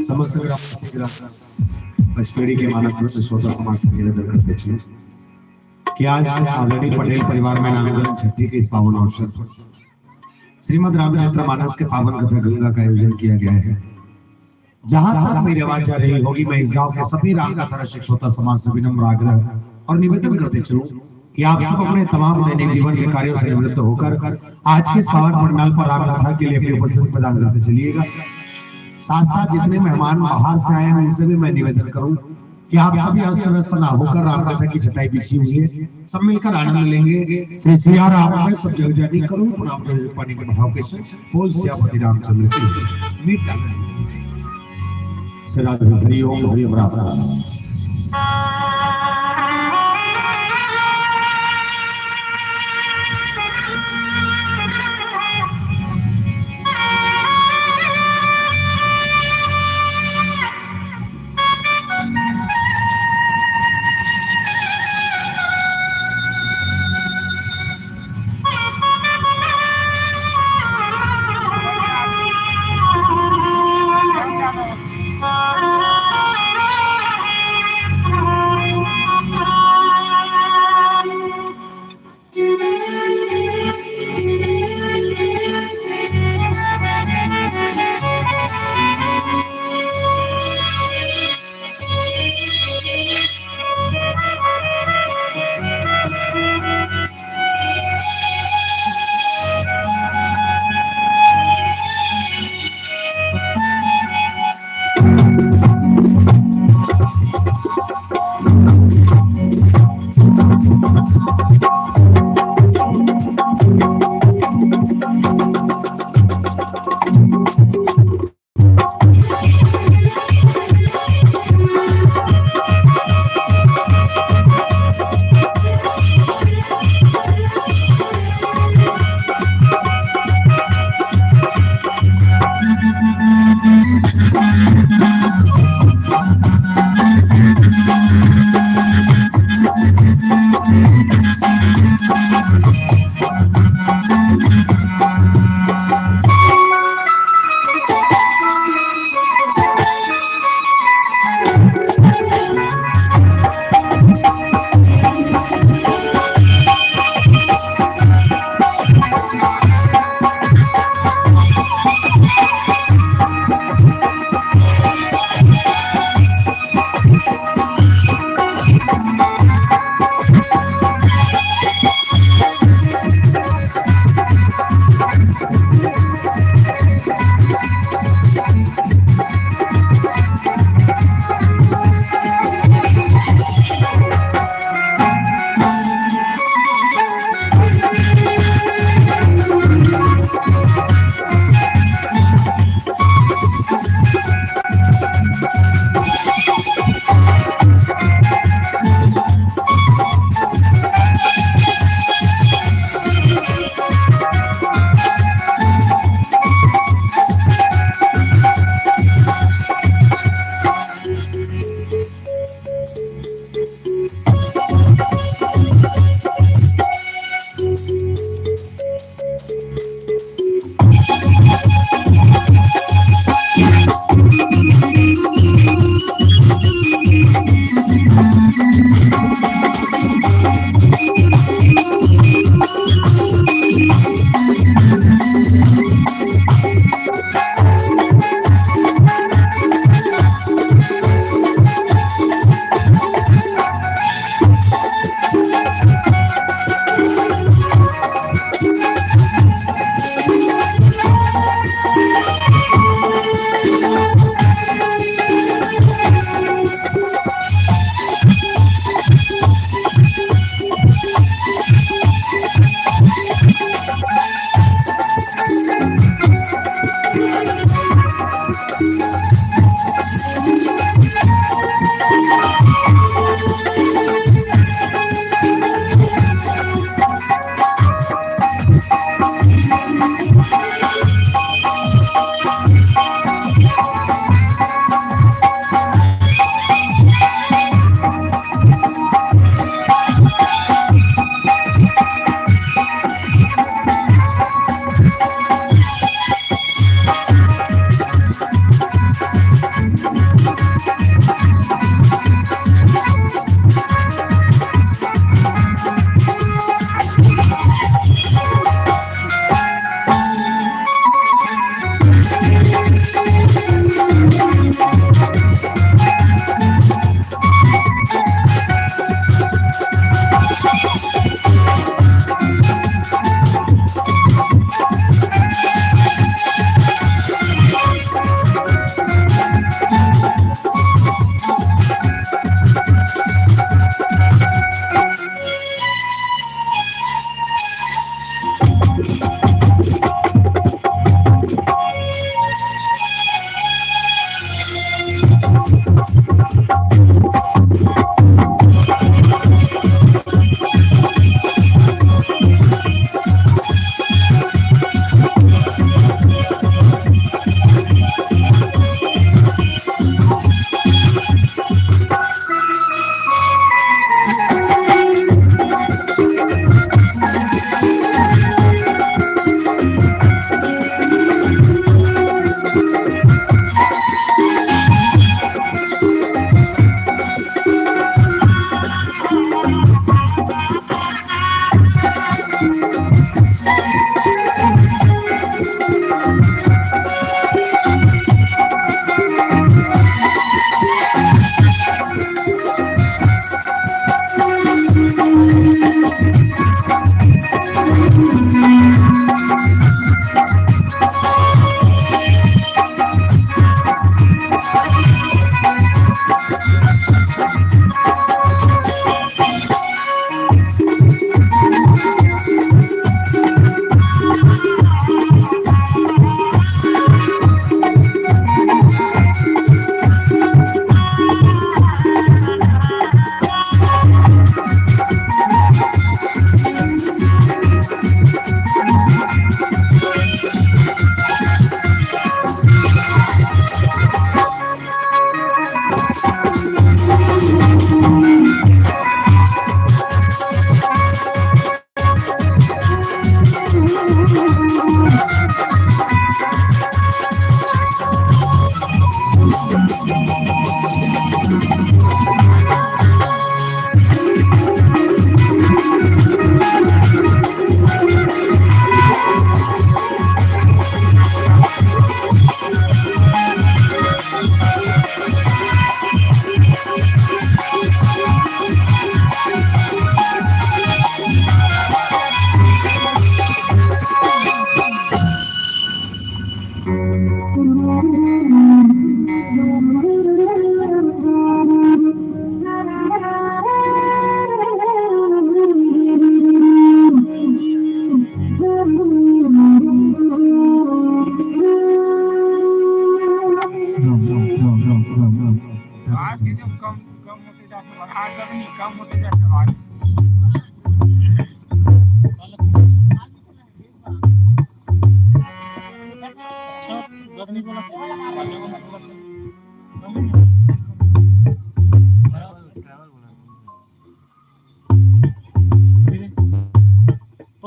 समस्त पचपेड़ी के मानस में छोटा समाज से निवेदन करते हैं कि आज आदरणीय पटेल परिवार में नामकरण छठी के इस पावन अवसर पर श्रीमद् रामचरितमानस के पावन कथा गंगा का आयोजन किया गया है। जहां तक मेरी आवाज जा रही होगी, मैं इस गांव के सभी राम कथा रसिक श्रोता समाज से विनम्र आग्रह और निवेदन करते चलूं कि आप सब अपने तमाम दैनिक जीवन के कार्यों से निवृत्त होकर आज के पावन पंडाल पर राम कथा के लिए अपनी उपस्थिति प्रदान करते चलिएगा। साथ साथ जितने मेहमान बाहर से आए हैं उनसे भी मैं निवेदन करूं कि आप सभी अस्त व्यस्त ना होकर राम कथा की चटाई बिछी हुई है, सब मिलकर आनंद लेंगे। श्री सिया राम में सब जग जानी करूं प्रणाम पानी के भाव के साथ बोल सियापति रामचंद्र की जय। मीठा से राधे हरि ओम हरि राम।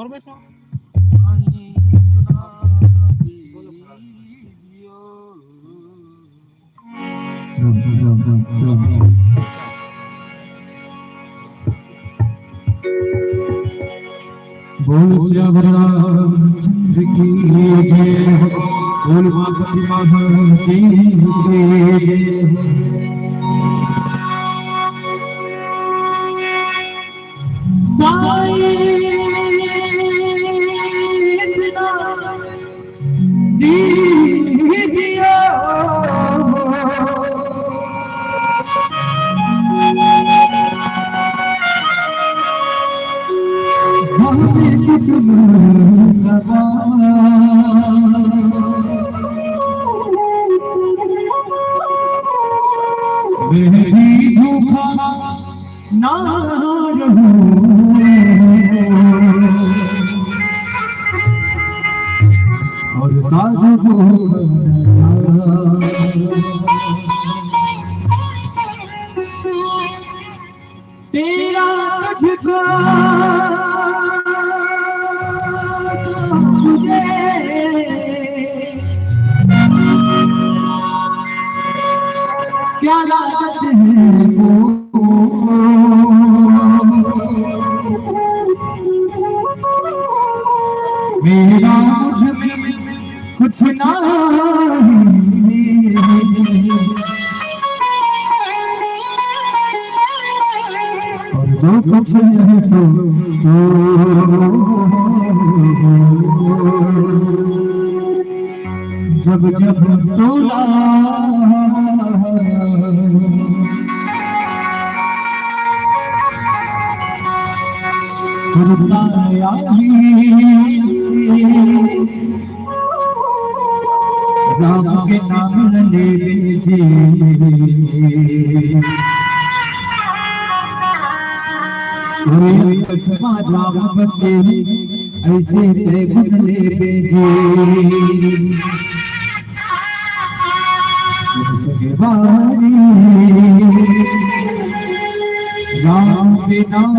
और बेसो बोल श्याम रामचंद्र की जय हो, बोल माता की जय हो। और साधु तेरा तुझको क्या लागत है मेरा मुझ में कुछ नहीं, और जो कुछ है सो तो जब जब तोला राम के नाम ले जी, राम बसे ऐसे ले जी, राम के नाम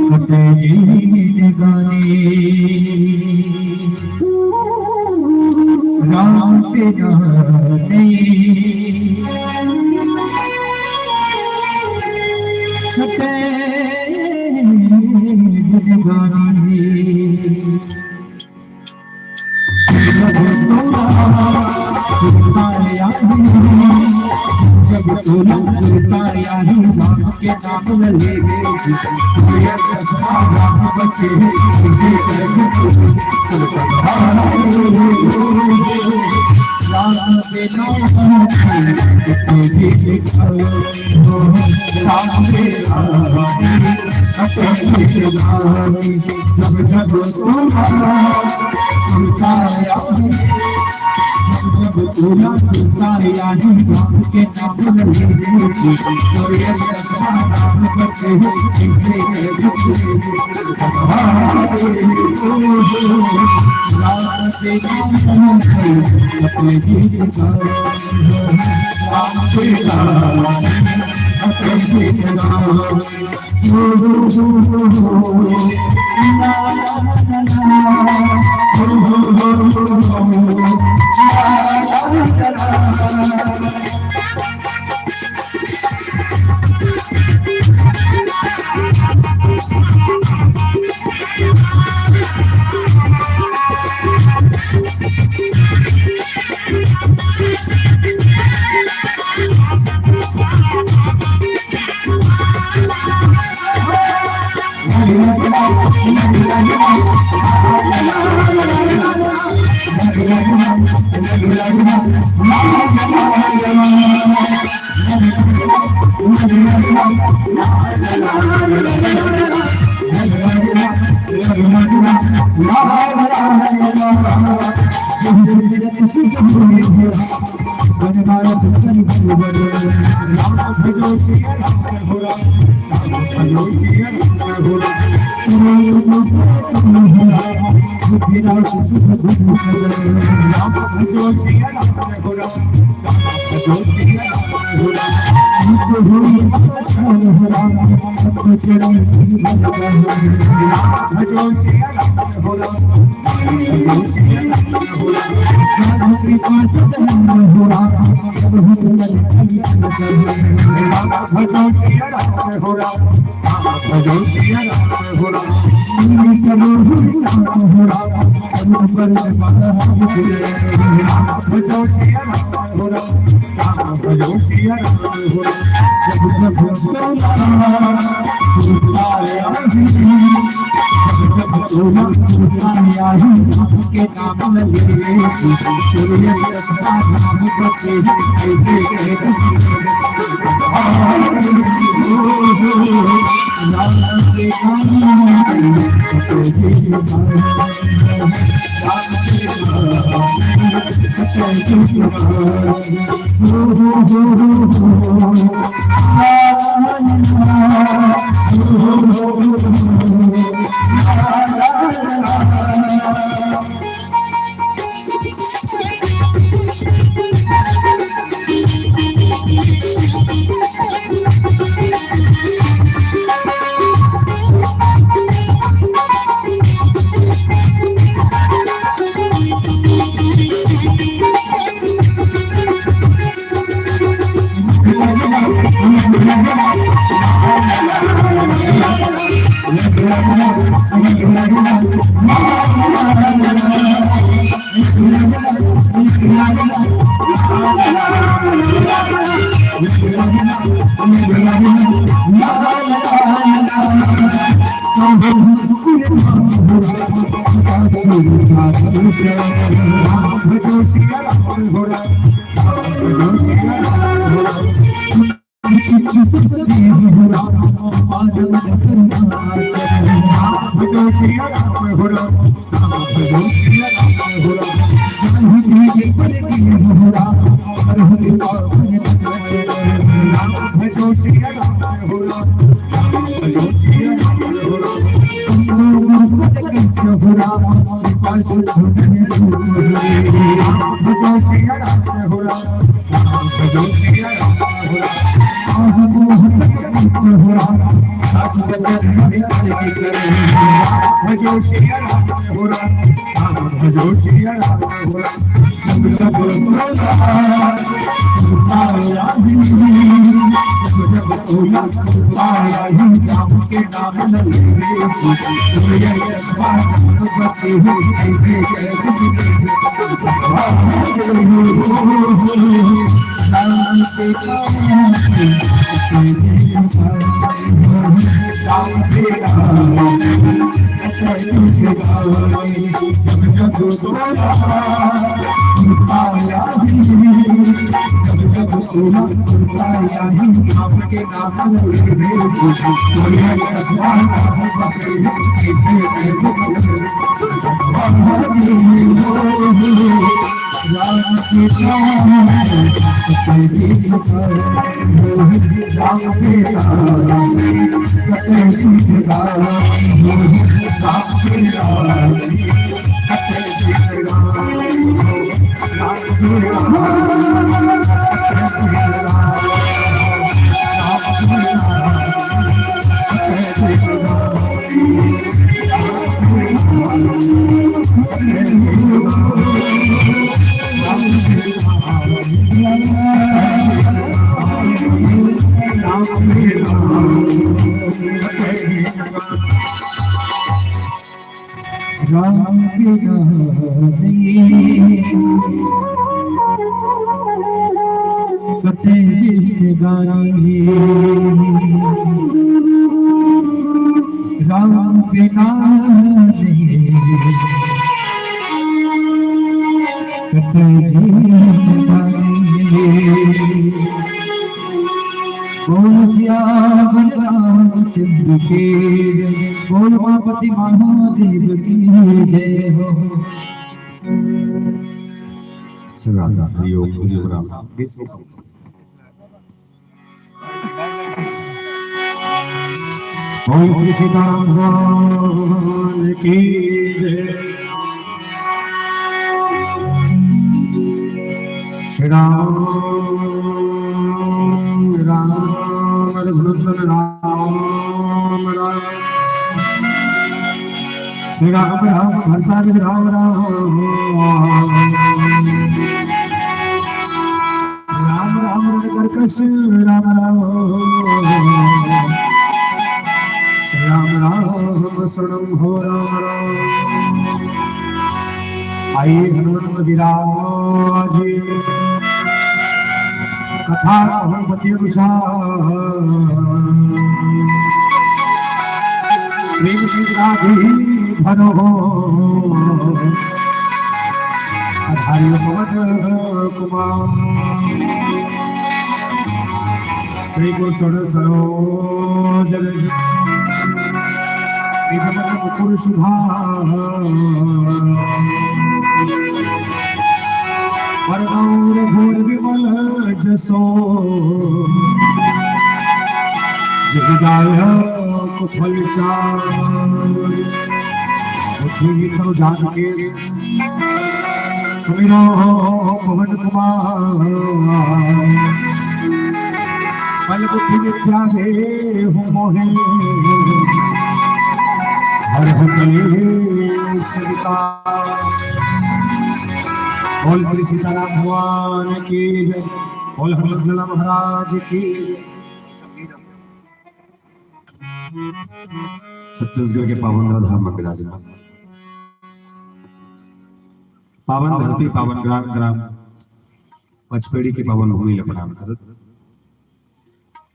कटे जी गाने, राम के गाने कटे जी गाने, जब तोला सुनता यारी राम के नाम ले राम बसे राम के नाम जब जब सुनता यारी जब तोला सुनता यारी राम के नाम ले राम बसे राम के नाम अपने गीत राम के नाम अपने गीत राम भजो सिया राम हो राम भजो सिया राम हो राम भजो सिया राम हो राम भजो सिया राम हो राम भजो सिया राम हो राम भजो सिया राम हो राम भजो सिया राम हो राम भजो सिया राम हो राम के नाम महादेव की जय हो। ओम श्री सीताराम भगवान की जय। श्री राम राम रघुनंदन राम राम श्री राम राम भरतारि राम राम राम राम कर्कश राम राम श्री राम राम शरणं हो राम राम आइए हनुमत विराज कथा हनुमति अनुसार प्रेम सिंगाधि धनो अधारी पवन कुमार श्री गुरुचरण सरोज मुकुर सुधार परगौर भोर विमल जसो जगदाय फल चार जान के सुमिरो पवन कुमार पल बुद्धि विद्या दे हो मोहे हर हर सविता बोल श्री सीताराम भगवान की जय बोल हनुमत महाराज की जय। छत्तीसगढ़ के पावन धाम में विराजमान पावन धरती पावन ग्राम ग्राम पचपेड़ी की पावन भूमि प्रणाम करत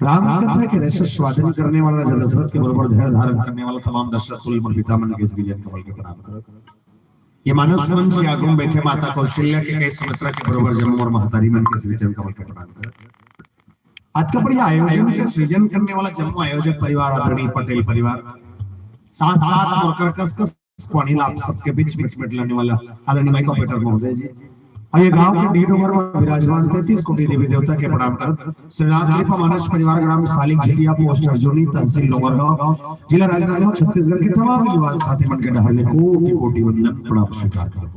राम कथा के रस स्वादन करने वाला राजा दशरथ के बरोबर धैर्य धारण करने वाला तमाम दशरथ कुल मन पिता मन के इस विजय कमल के प्रणाम करत ये मानस मंच के आगुम बैठे माता कौशल्या के कई सुमित्रा के बरोबर जन्म और महतारी मन के विजय कमल के प्रणाम करत आज का बढ़िया आयोजन के सृजन करने वाला जम्मू आयोजक परिवार आदरणीय पटेल परिवार साथ साथ और कर्कश पानी आप सबके बीच में लाने वाला आदरणीय माइक ऑपरेटर महोदय जी और ये गांव के डी नंबर में विराजमान 33 कोटि देवी देवता के प्रणाम करत श्री राम कृपा मानस परिवार ग्राम सालिक झिटिया पोस्ट अर्जुनी तहसील लोहरगांव जिला राजनांदगांव छत्तीसगढ़ के तमाम युवा साथी मन के डहरने कोटि कोटि वंदन प्रणाम स्वीकार करत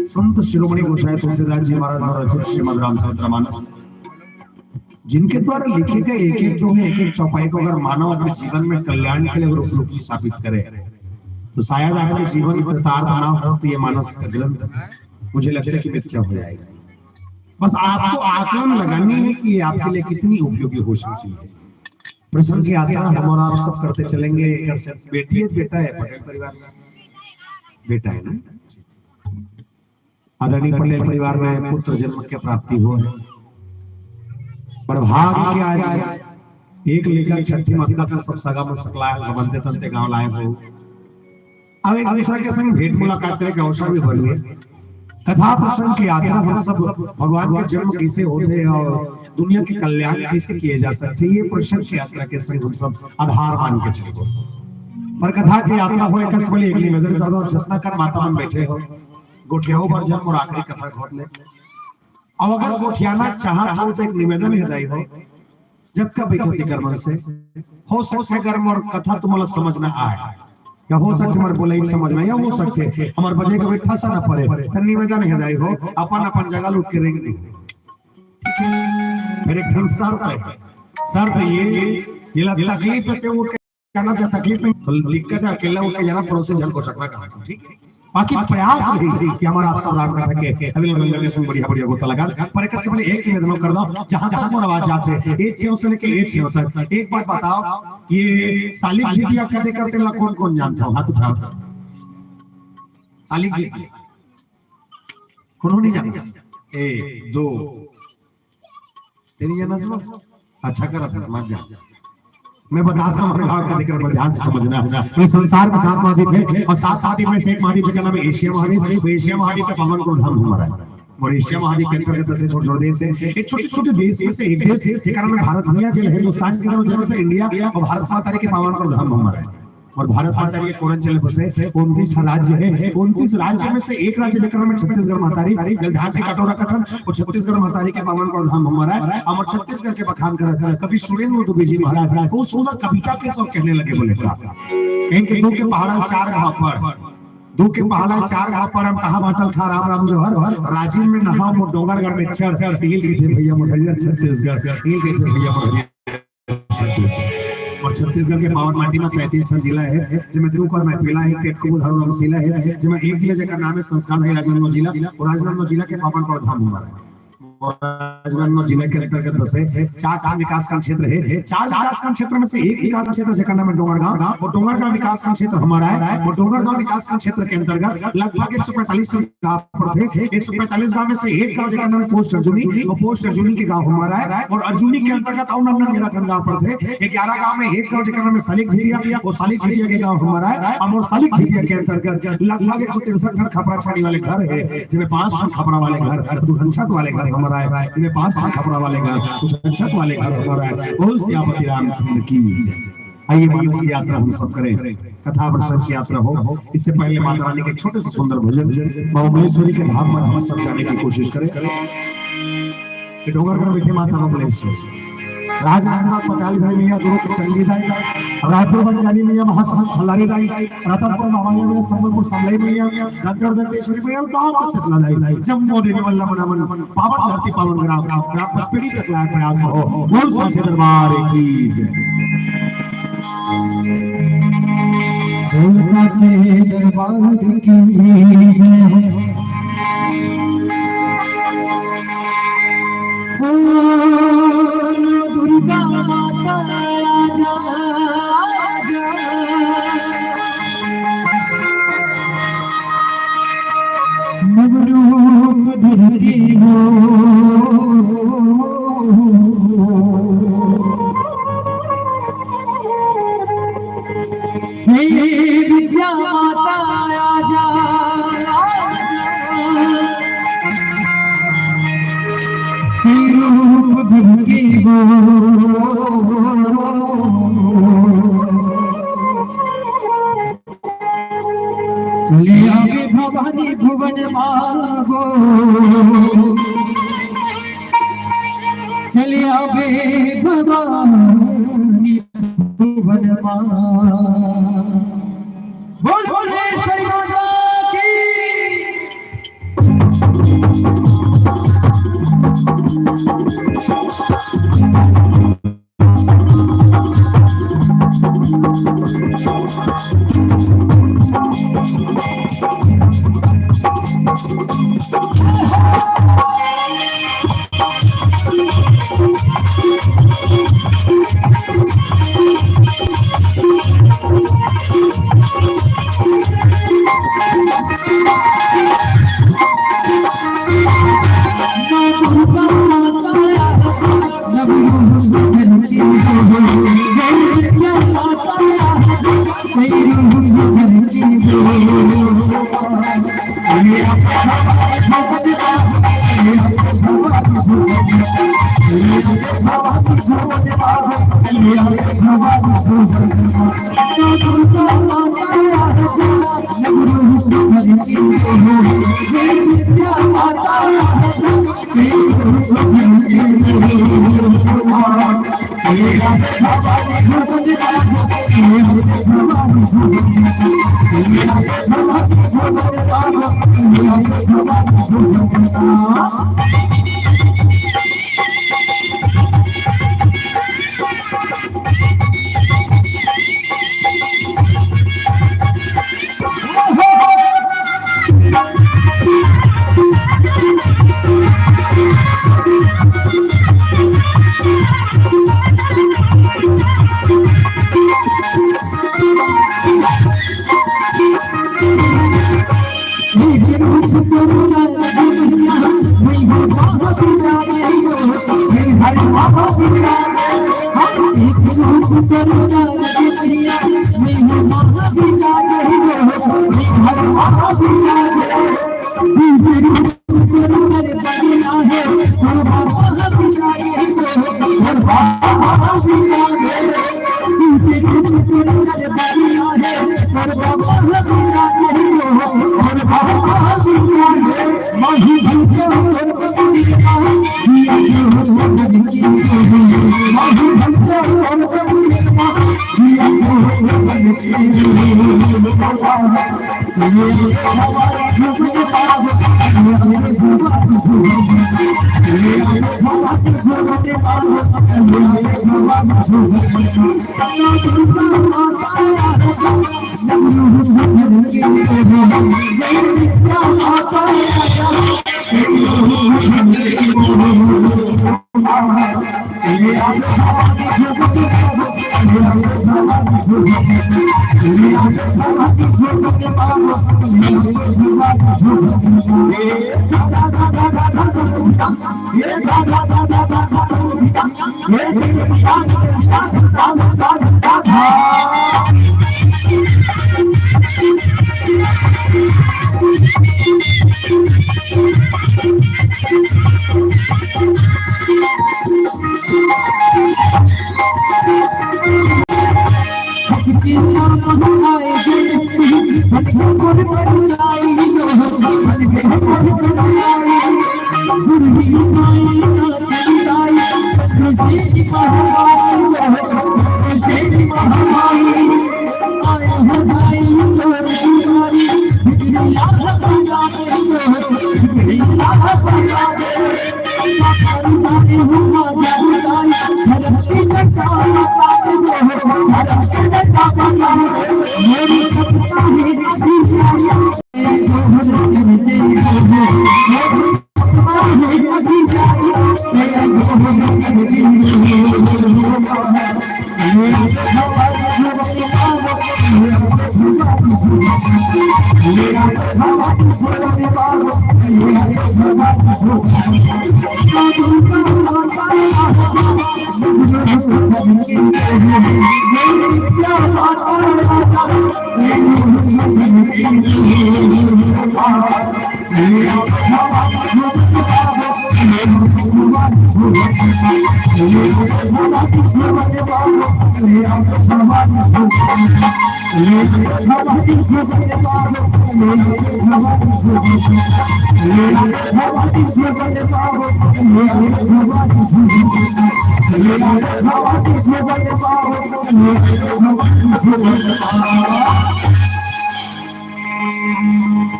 संत शिरोमणि गोसाई तुलसीदास जी महाराज द्वारा रचित श्रीमद् रामचरितमानस जिनके द्वारा लिखे गए एक एक दोहे एक एक चौपाई को अगर मानव अपने जीवन में कल्याण के लिए उपयोगी साबित करे तो शायद आपके जीवन कृतार्थ ना हो तो ये मानस का ग्रंथ मुझे लगता है कि मिथ्या हो जाएगा। बस आपको आकलन लगानी है कि ये आपके लिए कितनी उपयोगी हो सकती है। प्रश्न की यात्रा हम और आप सब करते चलेंगे। बेटी है बेटा है पटेल परिवार का बेटा है ना। आदरणीय पटेल परिवार में पुत्र जन्म की प्राप्ति हो है पर भाग्य के आज एक लेकर छठी माता का सब सगा में सकला संबंधित तंते गांव लाए हो। अब एक दूसरे के संग भेंट मुलाकात करने के अवसर भी बन गए। कथा प्रसंग की यात्रा हम सब भगवान के जन्म कैसे होते हैं और दुनिया के कल्याण कैसे किए जा सकते हैं, ये प्रसंग की यात्रा के संग हम सब आधार मान के चलो। पर कथा की यात्रा हो एक सबले एक निवेदन कर दो, जितना कर माता मन बैठे हो गोठियाओ पर जन्म और आखिरी कथा खोल ले। अब अगर गोठियाना चाहत हो तो एक निवेदन हृदय हो जब का बैठो कर्म से हो सकते कर्म और कथा तुम्हारा समझ ना आए या हो सकते हमारे बोले समझ में या हो सकते हमारे बजे का बैठा सा ना पड़े फिर निवेदन हृदय हो अपन अपन जगह लूट के रहेंगे। फिर एक शर्त ये तकलीफ है वो कहना चाहे तकलीफ नहीं तो दिक्कत है अकेला उठ के जाना पड़ोसी जन को चकना करना ठीक है। बाकी प्रयास नहीं कि हमारा आप सब राम कथा के अवेलेबल करने से बढ़िया बढ़िया गोता लगा पर एक से पहले एक निवेदन कर दो जहां तक मोर आवाज आते एक से उसने के एक से तक एक बात बताओ ये सालिक झिटिया कदे करते ला कौन कौन जानता हो हाथ उठाओ। सालिक झिटिया कौन नहीं जानता? 1 2 तेरी जाना सुनो अच्छा करा था समझ जा। मैं बताता हूँ गांव का लेकर ध्यान से समझना है। मैं संसार के 7 महाद्वीप है और 7 महाद्वीप में से एक महाद्वीप का नाम है एशिया महाद्वीप। एशिया महाद्वीप का पावन को धाम हमारा है और एशिया महाद्वीप के अंतर्गत से छोटे देश है। एक छोटे देश में से एक देश जिसका नाम है भारत। दुनिया जो हिंदुस्तान की जरूरत है इंडिया और भारत माता के पावन को धाम हमारा है। और भारत माता के पूर्वांचल बसे 29 राज्य है। 29 राज्य में से एक राज्य जेकर में छत्तीसगढ़ महतारी जलधार के कटोरा कथन और छत्तीसगढ़ महतारी के पावन को धाम हमारा है। और छत्तीसगढ़ के बखान करत कवि सुरेंद्र दुबे जी महाराज वो सुंदर कविता के सब कहने लगे बोले का इनके दो के पहाड़ा चार घाव पर दो के पहाड़ा चार घाव पर हम कहा बाटल खा राम राम जो हर राजीव में नहा मो डोंगरगढ़ में चढ़ टील के थे भैया मुठैया छत्तीसगढ़ टील के थे भैया मुठैया छत्तीसगढ़। और छत्तीसगढ़ के पावन माटी में 35 जिला है जिसमें त्रिपुरा में पहला है टेटको धर्म जिला है जिसमें एक जिला जेकर नाम है संस्थान है राजनांदगांव जिला और राजनांदगांव जिला के पावन पर धाम हमारा है। राजनांदगांव जिले के अंतर्गत बसे चार विकासखंड क्षेत्र है। चार विकासखंड क्षेत्र में से एक विकास क्षेत्र जेकर नाम है डोंगरगांव और डोंगरगांव विकासखंड क्षेत्र हमारा है। और डोंगरगांव विकासखंड क्षेत्र के अंतर्गत लगभग 145 गांव पर थे। 145 गांव में से एक गांव जेकर नाम है पोस्ट अर्जुनी और पोस्ट अर्जुनी के गांव हमारा है। और अर्जुनी के अंतर्गत और नंबर मेराठन गांव पर थे। 11 गांव में एक गांव जेकर नाम है सालिक झिटिया और सालिक झिटिया के गांव हमारा है। और सालिक झिटिया के अंतर्गत लगभग 163 खपरा छानी वाले घर है जिसमें 5 खपरा वाले घर दुहंछत वाले घर हमारा है। इनमें 5 खपरा वाले घर कुछ छत वाले घर हमारा है। बोल सियापति रामचंद्र की जय। आइए मानस की यात्रा हम सब करें कथा प्रसंग की यात्रा हो। इससे पहले माता रानी के छोटे से सुंदर भजन महाबलेश्वरी के धाम में हम सब जाने की कोशिश करें। डोंगरगढ़ बैठे माता महाबलेश्वरी राजनांदगांव पताल भाई मियां गुरु के चंगी दाई रायपुर बंगाली मियां महासंत खलारी दाई रतनपुर नवाया मियां संबलपुर समलाई मियां गदगढ़ दंतेश्वरी मियां गांव का सतला दाई जम्मू देवी वल्लभ नमन पावन धरती पावन ग्राम ग्राम पसपीड़ी तक लायक प्रयास हो। बोल साचे दरबार की जय। बोल साचे दरबार की जय। दुर्गा माता आजा आजा नवरूप धरती हो हे विद्या माता आजा चले आगे भवानी भुवन मागो चले आगे भवानी भुवन मागो। बोल भुवनेश्वरी माता की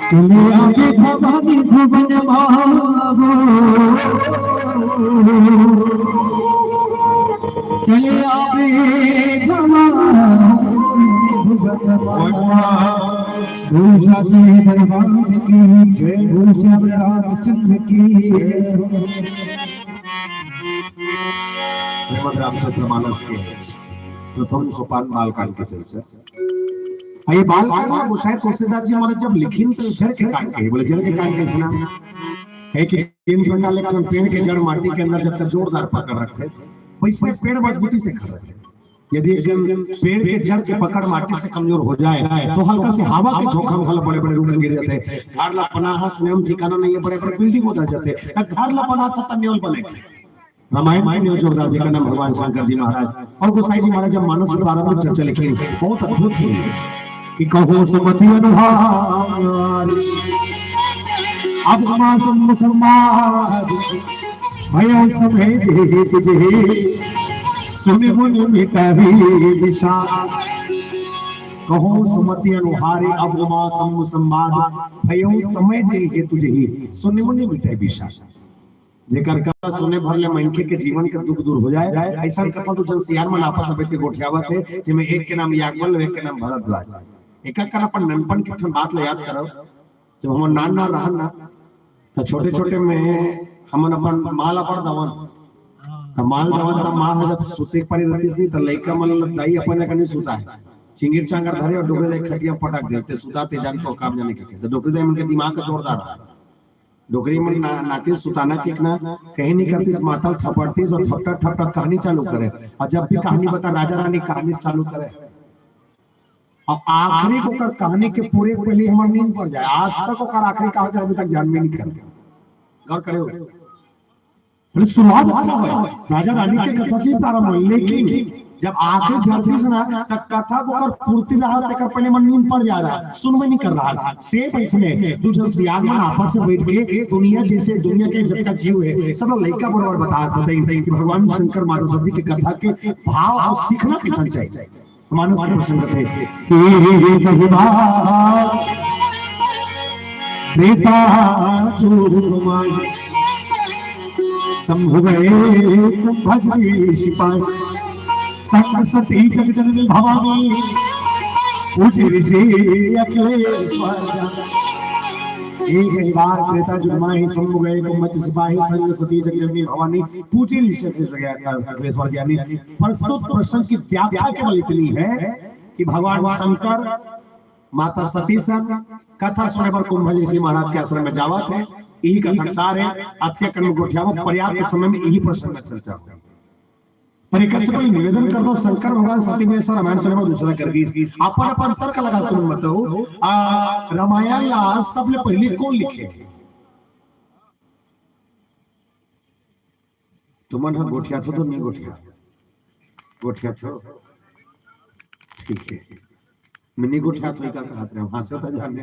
चले आगे भवानी भुवन बाबू, चले आगे भवानी भुवन बाबू, उषा से दरबार की जय, उषा रामचंद्र की जय। श्रीमद रामचंद्र मानस के प्रथम सोपान बालकांड की चर्चा। ये बालकांड में गोसाई तुलसीदास जी महाराज जब लिखिन तो जड़ के कांड के बोले जड़ के कांड कैसे नाम है कि तीन प्रकार लेकर पेड़ के जड़ माटी के अंदर जब तक जोरदार पकड़ रखते वैसे पेड़ मजबूती से खड़ा है। यदि एकदम पेड़ के जड़ के पकड़ माटी से कमजोर हो जाए तो हल्का से हवा के झोंका में हल्का बड़े बड़े रुख गिर जाते हैं। घर ला पनाह नियम ठिकाना नहीं है, बड़े बड़े बिल्डिंग हो जाते हैं। घर ला पनाह था न्यूल बने रामायण में न्यूल जोरदार जी का नाम भगवान शंकर जी महाराज और गोसाई जी महाराज जब मानस में प्रारंभिक चर्चा लिखी बहुत अद्भुत है कि कहो सुमति अनुहार अब मासम मुसलमान भयो सभे जे तुझे सुने मुनि मिटावी विशाल कहो सुमति अनुहारे अब मासम मुसलमान भयो समय जे तुझे सुने मुनि मिटावी विशाल जेकर का सुने भरले मनखे के जीवन के दुख दूर हो जाए ऐसा कथा तो जन सियार में आपस में गोठियावा थे जिसमें एक के नाम याज्ञवल्क्य और एक के नाम भरद्वाज एक कर अपन ननपन की बात ले याद करो जब हम नान ना रहन ना तो छोटे छोटे में हमन अपन माला पड़ दवन तो माल दवन तो मां जब सुते पड़ी रतीस नहीं तो लइका मन दाई अपन जगह नहीं सुता है चिंगिर चांगर धरे और डोकरे दे खटिया पटक देते सुताते जान तो काम जाने के तो डोकरे दे मन के दिमाग का जोरदार डोकरी में नाती सुताना कितना कहीं नहीं करती माता थपड़ती और थपटा थपटा कहानी चालू करे और जब भी कहानी बता राजा रानी कहानी चालू करे और आखिरी को कर कहानी के पूरे पहले हमारे नींद पड़ जाए आज तक और आखिरी कहा अभी तक जान में नहीं कर गौर करे शुरुआत अच्छा है राजा रानी के कथा से प्रारंभ हुई लेकिन जब आखिर जल्दी से ना तब कथा को कर पूर्ति रहा तक पहले मन नींद पड़ जा रहा, सुनवे नहीं कर रहा। से इसने दूसरे सियान मन आपस में बैठ के दुनिया जैसे दुनिया के जब का जीव है सब लोग लड़का बराबर बताते कि भगवान शंकर माता सती की कथा के भाव और सीखना कैसा चाहिए। मानस के प्रसंग थे कि कही बात त्रेता चूरमान शंभु गए भजनी सिपाही संग सती जगजननी भवानी पूछे ऋषि अखिलेश एक बार त्रेता जुगमाही शंभु गए कुंभज सिपाही संग सती जगजननी भवानी पूछे ऋषि अखिलेश्वर ज्ञानी। प्रस्तुत प्रश्न की व्याख्या केवल इतनी है कि भगवान शंकर माता सती संग कथा सुने पर कुंभज ऋषि महाराज के आश्रम में जावा थे। यही कथा सार है आपके कर्म गोठियावा पर्याप्त समय में यही प्रश्न में चर्चा हो। पर एक से कोई निवेदन कर दो शंकर भगवान सती में सर रामायण सुने में दूसरा कर दी अपन अपन तर्क लगा तुम बताओ रामायण ला सबसे पहले कौन लिखे? तुमन हा गोठिया थो तो नहीं गोठिया थो ठीक है मिनी गोठिया थो का कहते हैं वहां से तो जाने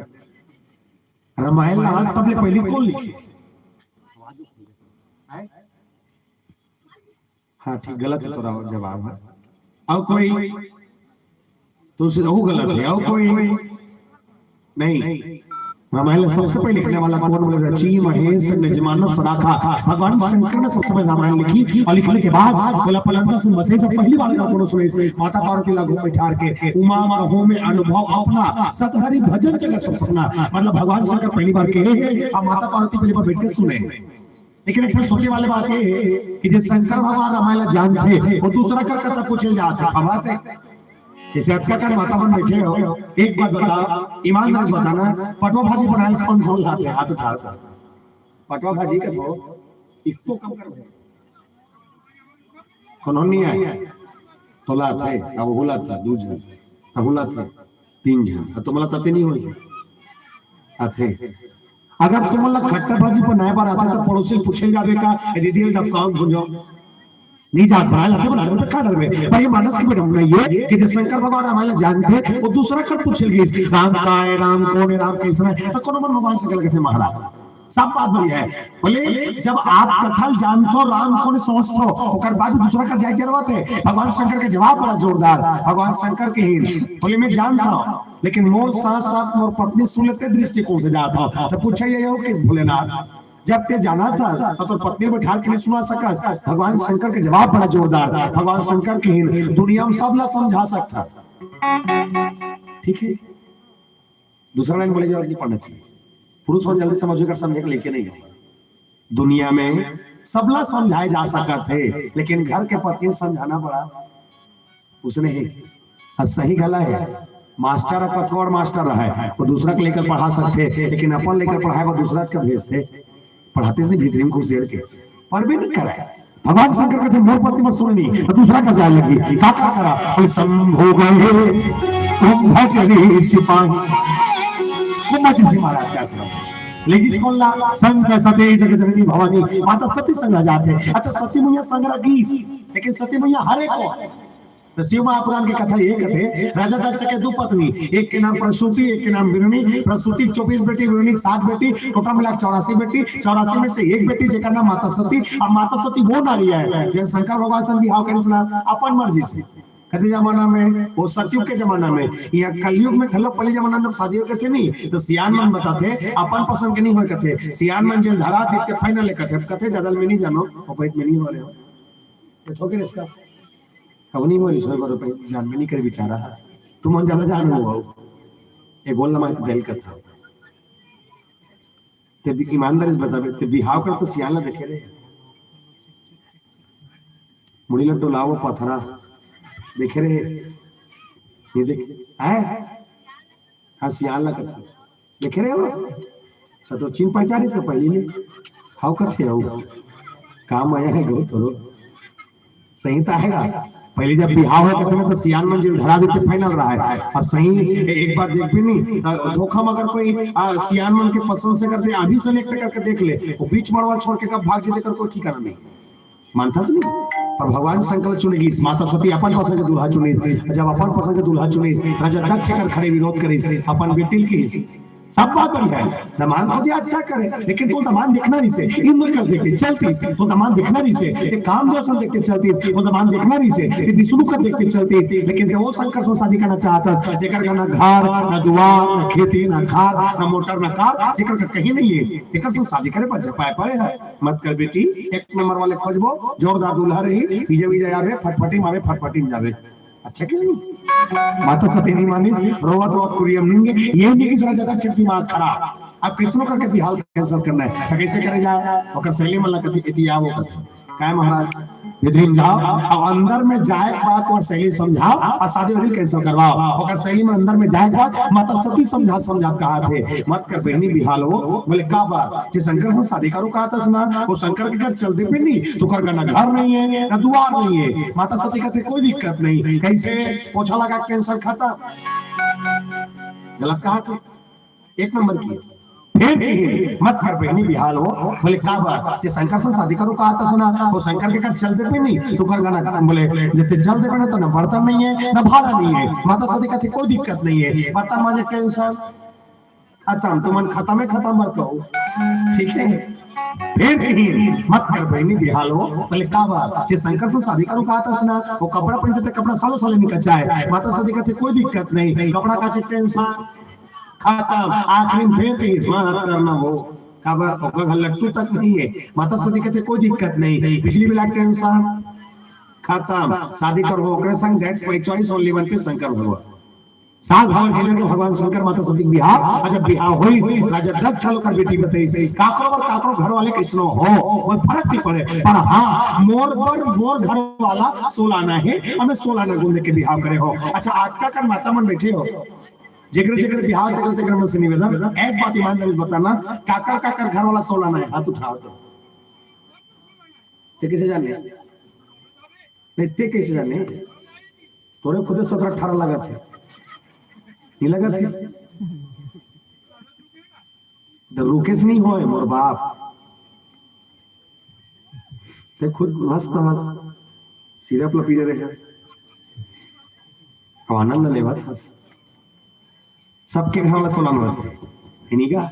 रामायण ला सबसे पहले कौन लिखे? हाँ ठीक गलत है तोरा जवाब है। अब कोई तो उसे वो गलत है। अब कोई नहीं रामायण सबसे पहले लिखने वाला कौन बोले? रची महेश निजमान सराखा भगवान शंकर ने सबसे पहले रामायण लिखी और लिखने के बाद बोला पलंदा से मसे से पहली बार कौन सुने माता पार्वती लागू में ठार के उमा कहो में अनुभव अपना सतहरि भजन जगत सब सपना मतलब भगवान शंकर पहली बार कहे और माता पार्वती पहली बार बैठ के सुने। लेकिन एक सोचने वाली बात है कि जो शंकर भगवान रामायण जानते वो दूसरा कर कथा पूछे जाते बात है। जैसे अच्छा कर माता बन बैठे हो एक बात बता ईमानदार से बताना पटवा भाजी बनाए कौन कौन लाते हाथ उठाता पटवा भाजी का तो इसको कम कर कौन नहीं आए तो लाते अब होला था दो जन अब होला था तीन जन तो मला तते नहीं होई आथे अगर तुम लोग खट्टा भाजी बनाए बार आता तो पड़ोसी पूछे जावे का दीदी डब काम हो जाओ नहीं जा रहा लाते बना रहे खा डर में पर ये मानस की बटम नहीं है कि जो शंकर भगवान रामायण जानते वो दूसरा कर पूछे गए राम का है राम कौन है राम कैसा है तो कौन भगवान से कहते महाराज सब बात बढ़िया है। बोले जब आप कथा जानते हो राम कौन समझते हो ओकर बाद दूसरा का जाय जरूरत है। भगवान शंकर के जवाब बड़ा जोरदार भगवान शंकर के ही बोले मैं जानता हूं लेकिन मोर साथ साथ मोर पत्नी सुनते दृष्टिकोण से जाता हूं तो पूछे ये हो किस भोलेनाथ जब ते जाना था तो पत्नी बैठा के नहीं सुना सका। भगवान शंकर के जवाब बड़ा जोरदार भगवान शंकर के ही दुनिया में सब ला समझा सकता ठीक है। दूसरा लाइन बोले जवाब नहीं पढ़ना चाहिए पुरुष बहुत जल्दी समझ कर समझे के लेके नहीं दुनिया में सबला समझाए जा सका थे लेकिन घर के पति समझाना पड़ा उसने ही सही गला है मास्टर पतवार मास्टर रहा है वो दूसरा को लेकर पढ़ा सकते लेकिन अपन लेकर पढ़ाए वो दूसरा का भेजते पढ़ाते नहीं भीतरी में घुस के पढ़ भी नहीं कराए। भगवान शंकर कहते मोर पति मत सुननी और दूसरा का जाए लगी का करा शंभु गए कुंभज सिपाही कुंभज ऋषि महाराज के आश्रम लेकिन कौन ला संग सती जगजननी भवानी माता सती संग जाते। अच्छा सती मैया संग रखी लेकिन सती मैया हरे को तो शिव महापुराण की कथा ये कहते राजा दक्ष के दो पत्नी एक के नाम प्रसूति एक के नाम विरुणी प्रसूति 24 बेटी विरुणी 60 बेटी टोटल मिला 84 बेटी 84 में से एक बेटी जेका नाम माता सती और माता सती वो नारी है जो शंकर भगवान से बिहाव करे सुना अपन मर्जी से कभी जमाना में वो सतयुग के जमाना में या कलयुग में खलो पहले जमाना में शादियों के थे नहीं तो सियान मन बताते अपन पसंद के नहीं हो कहते सियान मन जल धरा देख के फाइनल कहते कहते जदल में नहीं जानो उपैत में नहीं हो रहे हो तो ठोके इसका कब नहीं हो इसमें करो पे जान में नहीं कर बेचारा तुम हम ज्यादा जान हो ये बोलना मैं दिल का था ते ईमानदारी बतावे ते बिहाव कर तो सियान देखे रे मुड़ी लट्टो लाओ पथरा देखे रहे ये देख है हाँ सियाल कथा देखे रहे हो तो चीन पहचान इसका पहले ने हाउ कथे हो काम आया है गो थोड़ो संहिता है पहले जब बिहाव है कहते हैं तो सियान मंजिल धरा देते फाइनल रहा है और सही एक बात देख भी नहीं धोखा अगर कोई सियान मन के पसंद से करते अभी सेलेक्ट करके देख ले वो बीच मरवा छोड़ के कब भाग जाते कर कोई ठिकाना नहीं मानता से नहीं पर भगवान शंकर चुनेगी, माता सती अपन पसंद के दूल्हा चुनी, जब अपन पसंद के दूल्हा चुनी राजा दक्ष कर खड़े विरोध करे अपन बेटी की सब बात बढ़िया है, दमान खोजे अच्छा करे, लेकिन तो दमान दिखना नहीं से इंद्र कस देखते चलती, तो दमान दिखना नहीं से ये काम रोशन देखते चलती, वो दमान दिखना नहीं से ये विष्णु का देखते चलती, लेकिन वो शंकर से शादी करना चाहता जेकर का ना घर ना दुआर ना खेती ना खार ना मोटर ना कार, जेकर का कहीं नहीं है एकर से शादी करे पर पाए पाए है। मत कर बेटी, एक नंबर वाले खोजबो जोरदार दूल्हा रही, विजय विजय आवे फटफटी मावे फटफटी में जावे, अच्छा क्यों नहीं? माता सती नहीं मानी, रोवत रोवत कुरियम निंगे, ये नहीं कि ज्यादा चिट्ठी मार खराब, अब किसनो करके बिहार कैंसिल करना है, तो कैसे करे जाए? ओकर सैली में लगती इति आवो कथे काय महाराज विधिन जाओ अब अंदर में जाए बात और सैली समझाओ और शादी वादी कैंसिल करवाओ, ओकर सैली में अंदर में जाए बात माता सती समझा कहा थे मत कर बहनी बिहाल हो, बोले का बात कि शंकर से शादी करो कहा था ना, वो शंकर के घर चलते पे नहीं तो कर ना घर नहीं है ना दुआर नहीं है, माता सती कहते कोई दिक्कत नहीं, कैसे पोछा लगा कैंसर खाता, गलत कहा था, एक नंबर की फिर मत कर बहनी बिहाल हो, बोले का बात कि शंकर से शादी करो कहा था सुना, वो शंकर के घर चलते पे नहीं तो कर गाना, बोले जब चलते पे ना तो ना बर्तन नहीं है ना भाड़ा नहीं है, माता सती कहती कोई दिक्कत नहीं है, बता माने टेंशन खत्म, तुमन खत्म है खत्म मत कहो, ठीक है? फिर कहीं मत कर बहनी बिहाल हो, बोले का बात कि शंकर से शादी करो कहा था सुना, वो कपड़ा पहनते थे कपड़ा सालों सालों निकल जाए, माता सती कहती कोई दिक्कत नहीं, कपड़ा का टेंशन खत्म, आखिरी फिर कहीं मत करना हो खबर ओकर लट्टू तक नहीं है, माता सती कहते कोई दिक्कत नहीं, बिजली बिल टेंशन खत्म, शादी करो ओकरे संग, that's my choice only one पे शंकर भगवान साथ भाव के भगवान शंकर माता सती बिहार, और जब बिहार होई राजा दक्ष चलो कर बेटी बताई सही काकरो घर वाले किसनो हो कोई फर्क नहीं पड़े, पर हां मोर घर वाला सोलाना है, हमें सोलाना गुंदे के बिहार करे हो। अच्छा आपका कर माता मन बैठे हो जेकर बिहार तेकर मन से निवेदन, एक बात ईमानदारी से बताना, काकर घर वाला सोलाना है, हाथ उठाओ ते कैसे जाने नहीं, ते कैसे जाने तोरे खुद 17-18 लगा थे नहीं लगा थे, रुकेश नहीं हो मोर बाप ते खुद मस्त सिरप लपी रहे हैं, आनंद लेवा था, सबके घर वाला सोलाना नहीं का,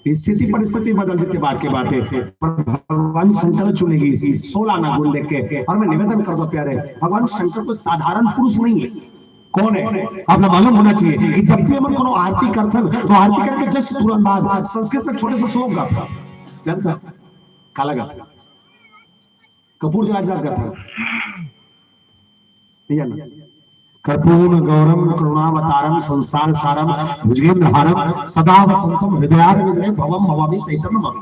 स्थिति परिस्थिति बदल देते बात के बातें, पर भगवान शंकर चुनेगी इसी सोलाना गुण देख के, और मैं निवेदन कर दो प्यारे भगवान शंकर कोई साधारण पुरुष नहीं है, कौन है आपने मालूम होना चाहिए कि जब भी हम कोनो आरती करथन तो आरती करके जस्ट तुरंत बाद संस्कृत में छोटे से श्लोक गाता जानता काला गाता कपूर जला गाता नहीं जानना, कर्पूर्ण गौरम करुणावतारम संसार सारम भुजगेंद्रहारम सदा वसंतम हृदयारविंदे भवम भवामि सहितम नमामि।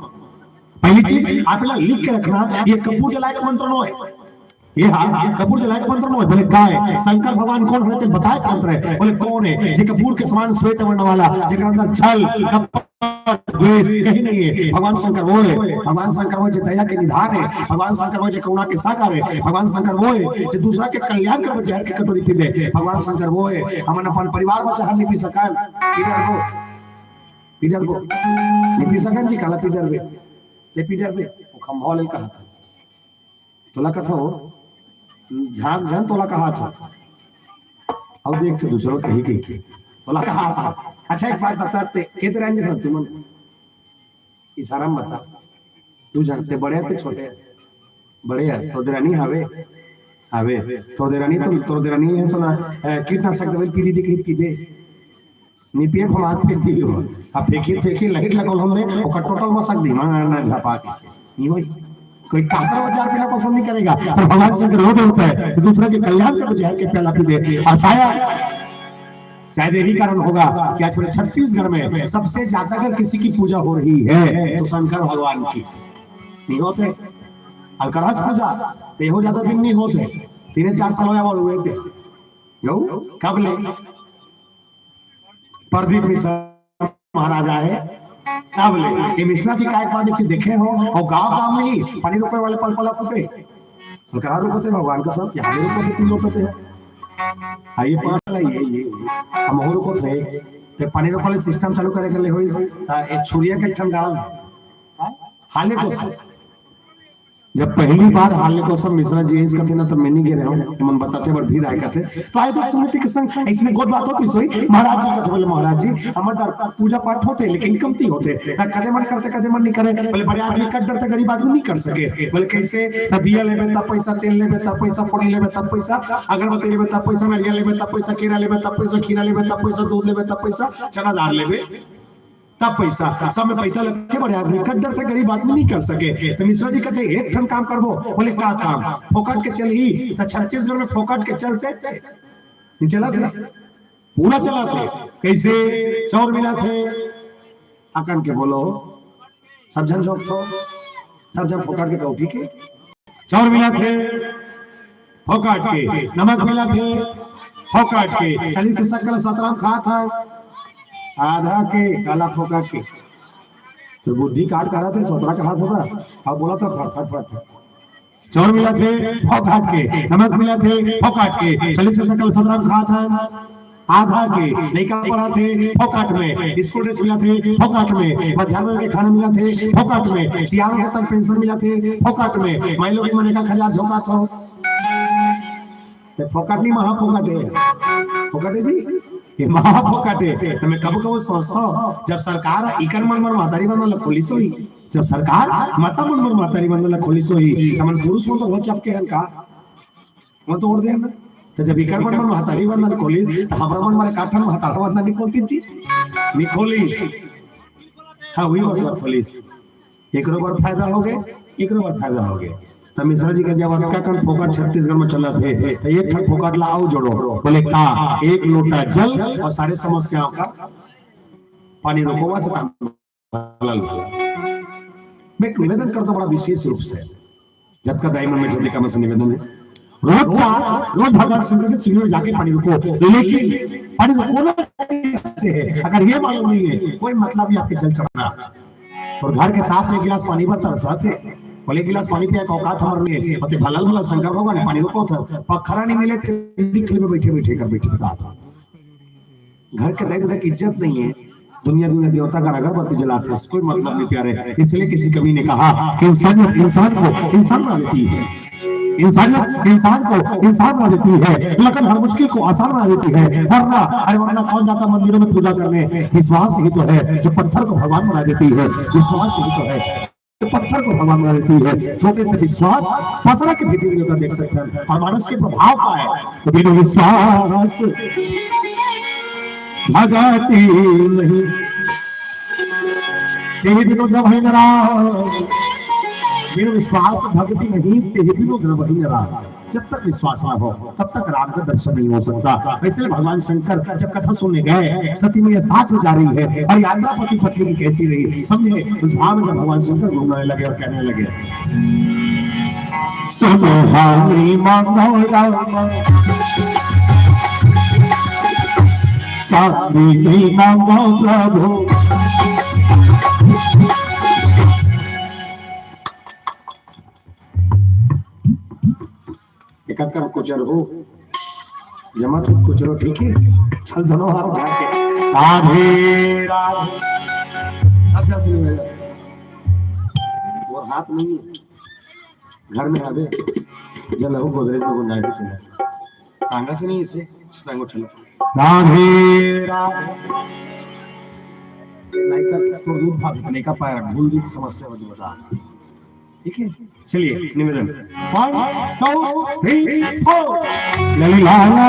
पहली चीज आप लिख के रखना, ये कपूर जलाए का मंत्र नो है, ये हाँ कपूर जलाए का मंत्र नो है, बोले काय शंकर भगवान कौन होते बताए मंत्र है, बोले कौन है जे कपूर के समान श्वेत वर्ण वाला जेकर अंदर छल कपट द्वेष कहीं नहीं है, भगवान शंकर वो है, भगवान शंकर वो जो दया के निधान है, भगवान शंकर वो जो करुणा के सागर है, भगवान शंकर वो है जो दूसरा के कल्याण कर जहर के कटोरी पी दे, भगवान शंकर वो है हम अपन परिवार में जहर नहीं पी सकन, पीटर को नहीं पी सकन जी काला पीटर बे ते पीटर बे वो खंभा कहा था तोला कथा हो झाग झन तोला कहा था, अब देख तो दूसरों कहीं कहीं तोला कहा था। अच्छा एक बात बताते कितने रेंज था तुम इशारा में बता, तू जानते बड़े थे छोटे बड़े है तो देरानी हवे हवे तो देरानी तो देरानी है तो कीटनाशक दवाई पी दी की पीबे निपिए हम हाथ पे पी हो अब फेंकी लाइट लगल हम दे और टोटल मसक दी ना झपा के नहीं होई, कोई काकर विचार पीना पसंद नहीं करेगा, पर भगवान शंकर रोध होता है तो दूसरे के कल्याण का जहर के प्याला पी दे, और शायद यही कारण होगा कि आज पूरे छत्तीसगढ़ में सबसे ज्यादा अगर किसी की पूजा हो रही है तो शंकर भगवान की नहीं होते, अलकराज पूजा ते हो ज्यादा दिन नहीं होते, 3-4 साल हुए थे यो कब ले प्रदीप मिश्रा महाराजा है तब ले ये मिश्रा जी काय पादे देखे हो और गांव में पानी रोकने वाले पल पला फूटे अलकराज रुकते भगवान का सब यहाँ रुकते 3 रुकते हैं आइए पाला ये हम और को थे ते पानी रोकले सिस्टम चालू करे के लिए होई एक छुरिया के ठंडा हाले को जब पहली बार हाल को सब मिश्रा जी इसका थे ना तब मैं नहीं गे रहे हूं मन बताते बड़ भीड़ आए कहते तो आए तो समिति के संग इसमें बहुत बात होती सोई महाराज जी का बोले महाराज जी हमारे पूजा पाठ होते लेकिन कमती होते कदे मन करते कदे मन नहीं करे बोले बड़े आदमी कट डरते गरीब आदमी नहीं कर सके बोले कैसे दिया लेबे तब पैसा तेल लेबे तब पैसा पूरी लेबे तब पैसा अगरबत्ती लेबे तब पैसा नरिया लेबे तब पैसा केरा लेबे तब पैसा खीरा लेबे तब पैसा दूध लेबे तब पैसा चना दाल लेबे तब पैसा सब में पैसा लगे बड़े आदमी कट डर से गरीब आदमी नहीं कर सके तो मिश्रा जी कहते एक ठन काम करबो बोले क्या काम फोकट के चल ही तो छत्तीसगढ़ में फोकट के चलते नहीं चला थे पूरा चला थे कैसे चौर मिला थे आकन के बोलो सब जन जोक थो सब जन फोकट के कौटी के चौर मिला थे फोकट के नमक मिला थे फोकट के चली थे सकल सतराम खा था आधा के काला फोकट के तो बुद्धि काट करा थे 17 का हाथ होगा अब बोला था फट फट फट चौर मिला थे फोकट के नमक मिला थे फोकट के 40 से सकल 17 खा था आधा के लड़का पढ़ा थे फोकट में स्कूल ड्रेस मिला थे फोकट में मध्याह्न के खाना मिला थे फोकट में सियाल के तक पेंशन मिला थे फोकट में महिला के मने का खजार झोंका था फोकट नहीं महा फोकट है फोकट है जी ये महा फोकट है तो मैं कब कब सोचता हूं जब सरकार इकर मन मन महतारी बंदल पुलिस हुई जब सरकार माता मन मन महतारी बंदल पुलिस हुई हमन पुरुष मन तो हो चपके हन का मन तो ओढ़ दे ना तो जब इकर मन मन महतारी बंदल पुलिस तो हमरा मन मारे काठन महतारा बंदल निकोलती जी निकोलिस हां वही बस पुलिस एकरो बार फायदा हो गए एकरो बार फायदा हो गए तो मिश्रा जी का जब का कन फोकट छत्तीसगढ़ में चला थे तो एक ठन फोकट ला आओ जोड़ो बोले का एक लोटा जल और सारे समस्याओं का पानी रोकोवा था मैं निवेदन करता बड़ा विशेष रूप से जब का दाई मन में ज्योति का मस निवेदन है रोज भगवान शंकर के सीढ़ी में जाके पानी रुको लेकिन पानी रुको ना से है अगर ये मालूम नहीं है कोई मतलब ही आपके जल चढ़ना और घर के साथ से एक गिलास पानी पर तरसाते बोले गिलास पानी पिया औकात हमर नहीं होते भलल भलल शंकर भगवान पानी रुको था पखरा नहीं मिले दिखले में बैठे बैठे कर बैठे बता घर के देख देख इज्जत नहीं है दुनिया दुनिया देवता का अगरबत्ती जलाते हैं कोई मतलब नहीं प्यारे इसलिए किसी कवि ने कहा कि इंसानियत इंसान को इंसान बना देती है इंसानियत इंसान को इंसान बना देती है लेकिन हर मुश्किल को आसान बना देती है वरना कौन जाता मंदिरों में पूजा करने विश्वास ही तो है जो पत्थर को भगवान बना देती है विश्वास ही तो है तो पत्थर को भगवान बना देती है छोटे से विश्वास पत्थर के भीतर देवता देख सकते हैं और मानस के प्रभाव का है तो बिना विश्वास भगति नहीं तेहि बिनु द्रवहि नरा बिनु विश्वास भक्ति नहीं तेहि बिनु द्रवहि नरा जब तक विश्वास न हो तब तक राम का दर्शन नहीं हो सकता इसलिए भगवान शंकर जब कथा सुनने गए सती में साथ में जा रही है और यात्रा पति पत्नी की कैसी रही समझे उस भाव में भगवान शंकर घूमने लगे और कहने लगे सुनो हानि मांगो राम साथी मांगो प्रभु एकाकर कुचर हो जमा तो कुचरो ठीक है चल दोनों हाथ झाड़ के राधे राधे सब जा सुन और हाथ नहीं है घर में आवे जल हो गोदरेज में गुंडाई के कांगा से नहीं इसे संगो चलो राधे राधे लाइका तो दूध भाग बने का पाया भूल दी समस्या वाली बता ठीक है चलिए निवेदन 1 2 3 4 ला ला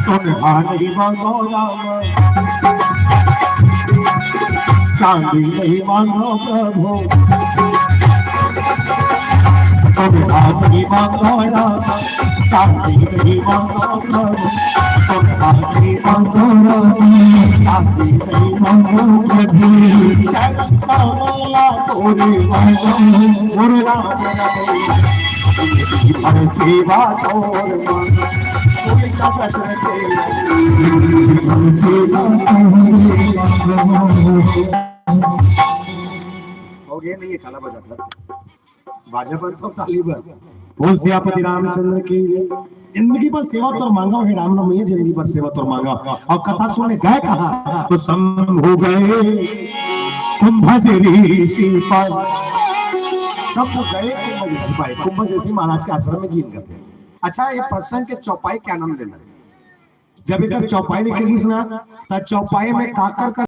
सुनहानी मांगो राम चांदी नहीं मांगो प्रभु सुनहानी मांगो राम चांदी नहीं मांगो प्रभु सुखाती मंगल साथी नहीं मंगल कभी शरण पावला तोरे मुरला हर सेवा तोर कोई कपट से हर सेवा हो गया नहीं, ये काला बजा बाजा पर तो ताली पर बोल सियापति रामचंद्र की जिंदगी पर सेवा तो मांगा है राम नाम, ये जिंदगी पर सेवा तो मांगा। और कथा सुनने गए कहा तो संग हो गए कुंभज ऋषि पर, सब लोग गए कुंभज ऋषि पर। कुंभज ऋषि महाराज के आश्रम में गीत गाते। अच्छा, ये प्रसंग के चौपाई क्या नाम देना, जब इधर चौपाई लिखेगी ना तो चौपाई में काकर का